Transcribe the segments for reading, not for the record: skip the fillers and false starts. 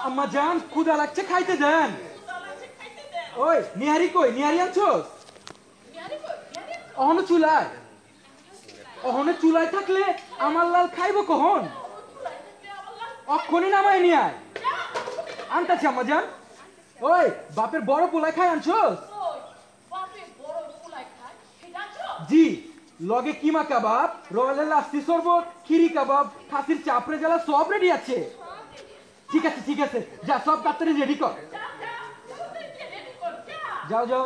আম্মা জান ক্ষুধা লাগছে খাইতে দেন। ওই নিহারি কই? নিহারি আনছস? অহনো চুলায়? অহনো চুলায় থাকলে আমার লাল খাইবো কখন? অক্ষণই নামাই নিয়ে আয়। আনতাছি আম্মা জান। ওই বাপের বড় পোলায় খাই আনছস? জি, লগে কিমা কাবাব, রয়্যালের লাস্তি শরবত, খিরি কাবাব, খাসির চাপড়ে জ্বালা সব রেডি আছে। ঠিক আছে ঠিক আছে, যা সব তাড়াতাড়ি রেডি কর। যাও যাও।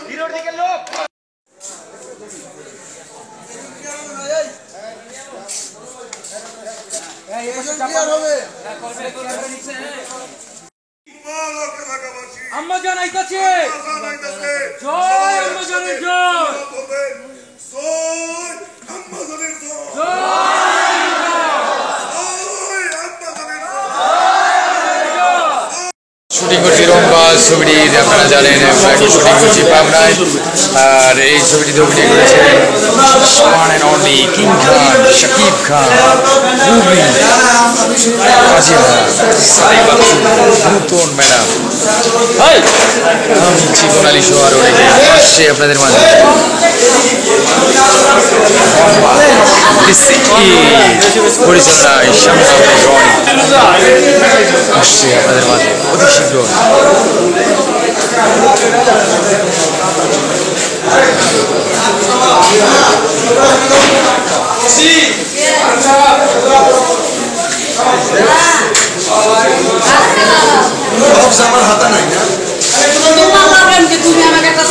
হিরোর দিকে লোক। আম্মা জান আইতাছে। জয় আম্মা জানের জয়। শুটিং করছি রংবাজ ছবিটির, আপনারা জানেন শুটিং করছি পাবনায়। আর এই ছবিটিতে অভিনয় করেছেন ওয়ান অ্যান্ড অনলি কিং খান, শাকিব খান, বুবলি, আজিয়া, সাইবা, নূতন ম্যাডাম। আমি চিকন আলী সোহার রেখে আসছে আপনাদের মাঝে। পরিচালনায় শামসাদ আসছে আপনাদের মাঝে অতি শীঘ্র। আমার হাতে নাই না তুমি আমাকে একটা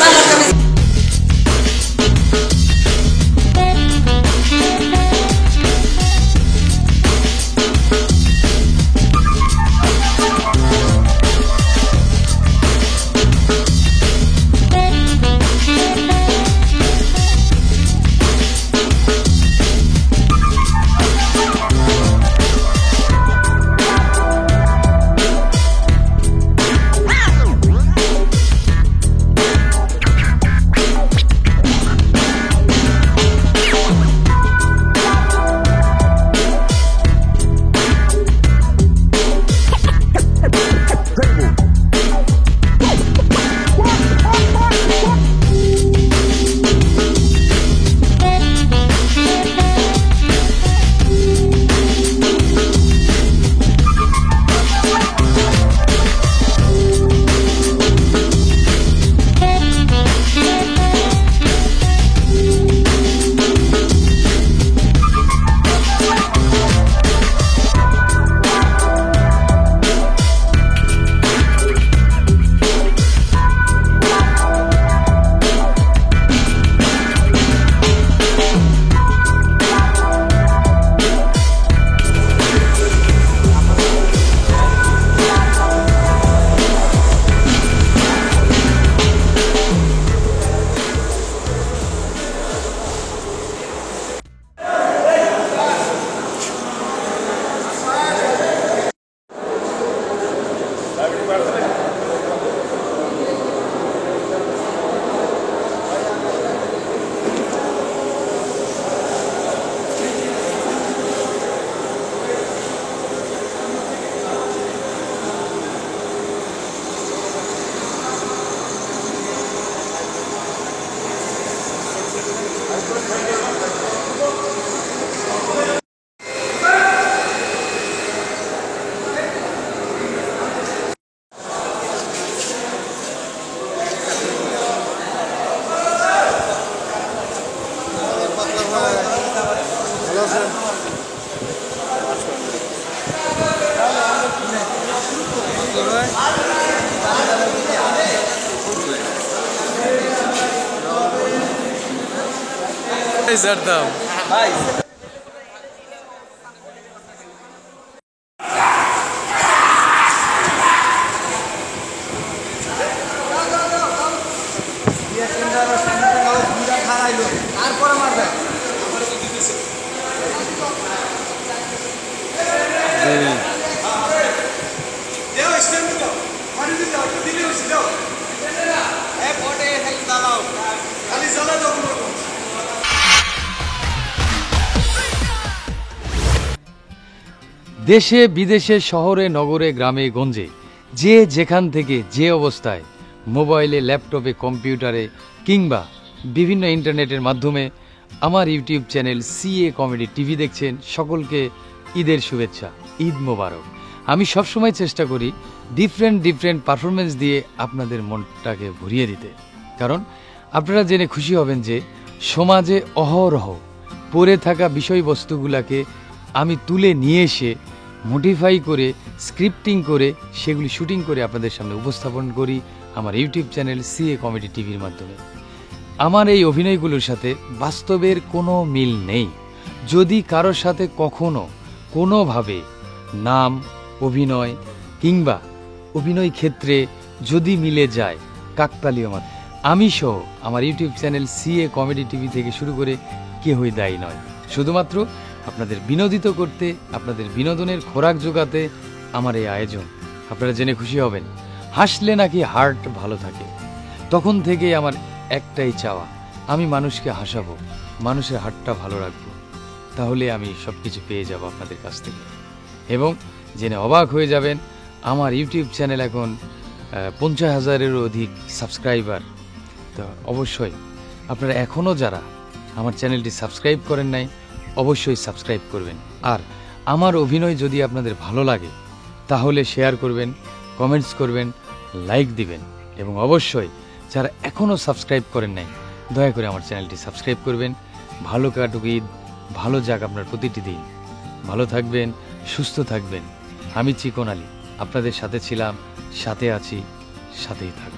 ছাড়তাম। তারপরে মারবে দেশে বিদেশে শহরে নগরে গ্রামে গঞ্জে যে যেখান থেকে যে অবস্থায় মোবাইলে ল্যাপটপে কম্পিউটারে কিংবা বিভিন্ন ইন্টারনেটের মাধ্যমে আমার YouTube channel CA comedy TV দেখছেন, সকলকে ঈদের শুভেচ্ছা, ঈদ মোবারক। আমি সবসময় চেষ্টা করি ডিফারেন্ট পারফরমেন্স দিয়ে আপনাদের মনটাকে ভরিয়ে দিতে, কারণ আপনারা জেনে খুশি হবেন যে সমাজে অহরহ পড়ে থাকা বিষয়বস্তুগুলোকে আমি তুলে নিয়ে এসে মডিফাই করে স্ক্রিপ্টিং করে সেগুলি শুটিং করে আপনাদের সামনে উপস্থাপন করি আমার ইউটিউব চ্যানেল সিএ কমেডি টিভির মাধ্যমে। আমার এই অভিনয়গুলোর সাথে বাস্তবের কোনো মিল নেই। যদি কারোর সাথে কখনো কোনোভাবে নাম, অভিনয় কিংবা অভিনয় ক্ষেত্রে যদি মিলে যায় কাকতালীয় মাত্র, আমি সহ আমার YouTube channel CA comedy TV থেকে শুরু করে কেউই দায়ী নয়। শুধুমাত্র আপনাদের বিনোদিত করতে, আপনাদের বিনোদনের খোরাক জোগাতে আমার এই আয়োজন। আপনারা জেনে খুশি হবেন, হাসলে নাকি হার্ট ভালো থাকে। তখন থেকেই আমার একটাই চাওয়া, আমি মানুষকে হাসাবো, মানুষের হার্টটা ভালো রাখবো, তাহলে আমি সব কিছু পেয়ে যাব আপনাদের কাছ থেকে। এবং জেনে অবাক হয়ে যাবেন, আমার ইউটিউব চ্যানেল এখন 50,000-এরও অধিক সাবস্ক্রাইবার। তো অবশ্যই আপনারা এখনও যারা আমার চ্যানেলটি সাবস্ক্রাইব করেন নাই, অবশ্যই সাবস্ক্রাইব করবেন। আর আমার অভিনয় যদি আপনাদের ভালো লাগে তাহলে শেয়ার করবেন, কমেন্টস করবেন, লাইক দিবেন। এবং অবশ্যই যারা এখনও সাবস্ক্রাইব করেন নাই, দয়া করে আমার চ্যানেলটি সাবস্ক্রাইব করবেন। ভালো কাটুক ঈদ, ভালো যাক আপনার প্রতিটি দিন। ভালো থাকবেন, সুস্থ থাকবেন। আমি চিকন আলী আপনাদের সাথে ছিলাম, সাথে আছি, সাথেই থাকব।